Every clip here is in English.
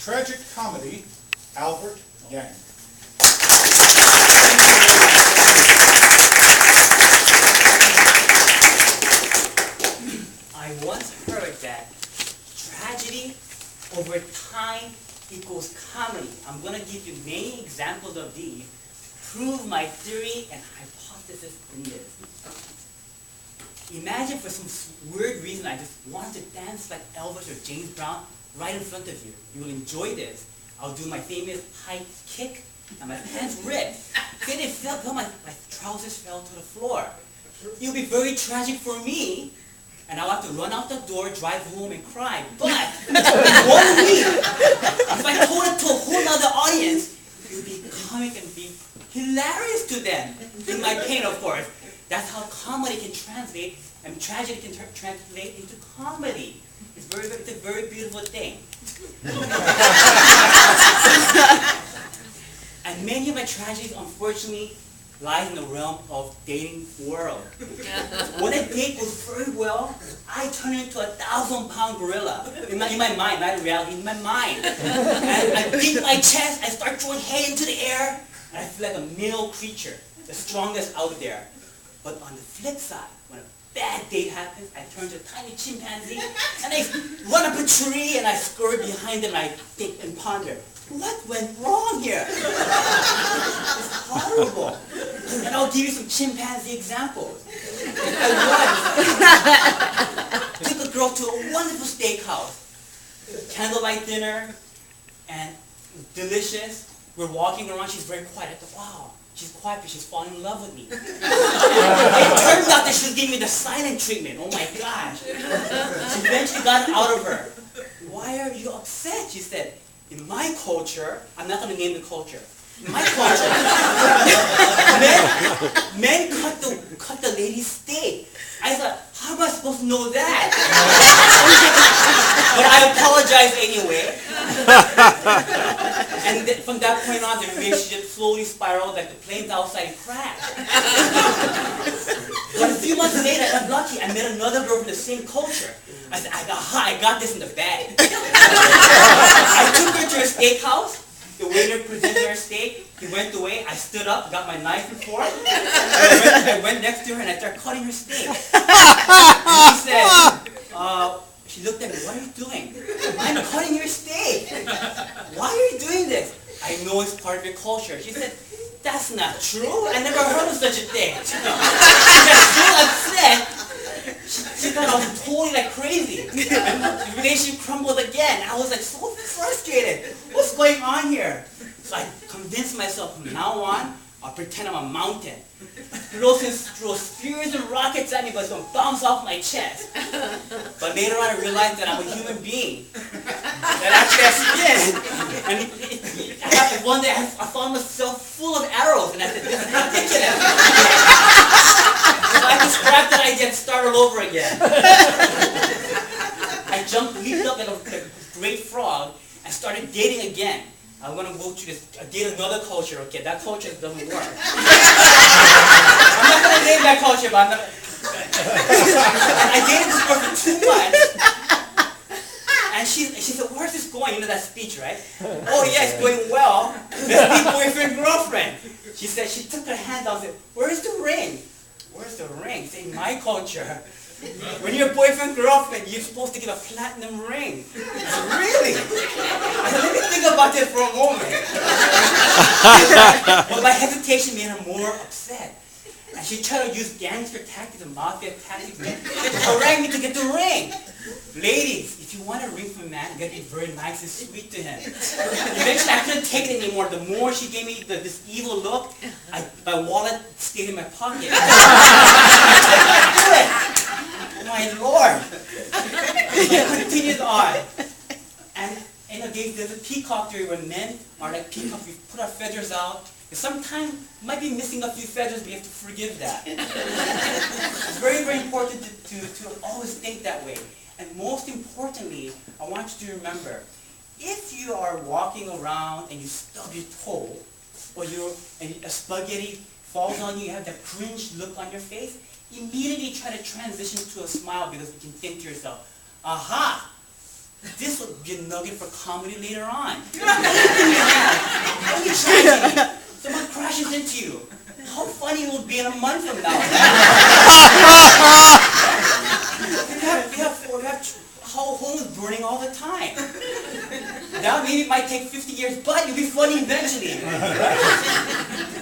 tragic comedy, Albert Yang. I once heard that tragedy over time equals comedy. I'm going to give you many examples of these to prove my theory and hypothesis in this. Imagine for some weird reason I just wanted to dance like Elvis or James Brown right in front of you. You will enjoy this. I'll do my famous high kick and my pants ripped. Then it felt my trousers fell to the floor. It would be very tragic for me. And I'll have to run out the door, drive home, and cry. But in 1 week, if I told it to a whole other audience, it would be comic and be hilarious to them. In my pain, of course. That's how comedy can translate, and tragedy can translate into comedy. It's a very beautiful thing. And many of my tragedies, unfortunately, lies in the realm of dating world. When a date goes very well, I turn into a 1,000-pound gorilla. In my mind, not in reality, in my mind. And I beat my chest, I start throwing hay into the air, and I feel like a male creature, the strongest out there. But on the flip side, when a bad date happens, I turn to a tiny chimpanzee, and I run up a tree, and I scurry behind them, and I think and ponder, what went wrong here? It's horrible. And I'll give you some chimpanzee examples. I once took a girl to a wonderful steakhouse. Candlelight dinner, and delicious. We're walking around, she's very quiet. I thought, wow, she's quiet because she's falling in love with me. It turns out that she was giving me the silent treatment. Oh my gosh. She eventually got it out of her. Why are you upset? She said, in my culture, I'm not going to name the culture. In my culture, men cut the lady's steak. I thought, how am I supposed to know that? But I apologize anyway. And from that point on, the relationship slowly spiraled like the planes outside crashed. But a few months later, I'm lucky, I met another girl from the same culture. I said, I got this in the bag. I took her to a steakhouse. The waiter presented her steak. He went away. I stood up, got my knife and fork. I went next to her and I started cutting her steak. And she said, she looked at me, what are you doing? I'm cutting your steak. Why are you doing this? I know it's part of your culture. She said, that's not true. I never heard of such a thing. She got so upset. She thought I was totally like crazy. And the relationship crumbled again. I was like so frustrated. What's going on here? So I convinced myself from now on, I'll pretend I'm a mountain. Throw spears and rockets at me, but it's going to bounce off my chest. But later on I realized that I'm a human being. That actually has skin. And it happened one day, I found myself full of arrows, and I said, this is ridiculous. So I just scrapped that idea and start all over again. I leaped up like a great frog, and started dating again. I'm going to go to date another culture, okay? That culture doesn't work. I'm not going to name that culture, but I'm not. And I dated this girl for 2 months. And she said, where's this going? You know that speech, right? Oh yeah, it's going well. Let's be boyfriend, girlfriend. She said, she took her hand out and said, where's the ring? Where's the ring? Say, in my culture, when you're boyfriend, girlfriend, you're supposed to get a platinum ring. I said, really? I said, let me think about this for a moment. But my hesitation made her more upset. And she tried to use gangster tactics and mafia tactics to harangue me to get the ring. Ladies, if you want a ring from a man, you gotta be very nice and sweet to him. Eventually, I couldn't take it anymore. The more she gave me this evil look, my wallet stayed in my pocket. I couldn't do it. Oh my Lord. It continues on. And there's a peacock theory where men are like peacocks. We put our feathers out. And sometimes might be missing a few feathers, but you have to forgive that. It's very, very important to always think that way. And most importantly, I want you to remember, if you are walking around and you stub your toe, or a spaghetti falls on you, you have that cringe look on your face, immediately try to transition to a smile because you can think to yourself, aha, This would be a nugget for comedy later on. Only tragedy. Someone crashes into you. How funny it will be in a month from now. we have homes burning all the time. Now maybe it might take 50 years, but you'll be funny eventually.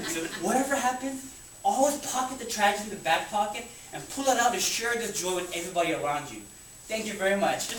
So whatever happens, always pocket the tragedy in the back pocket and pull it out to share the joy with everybody around you. Thank you very much.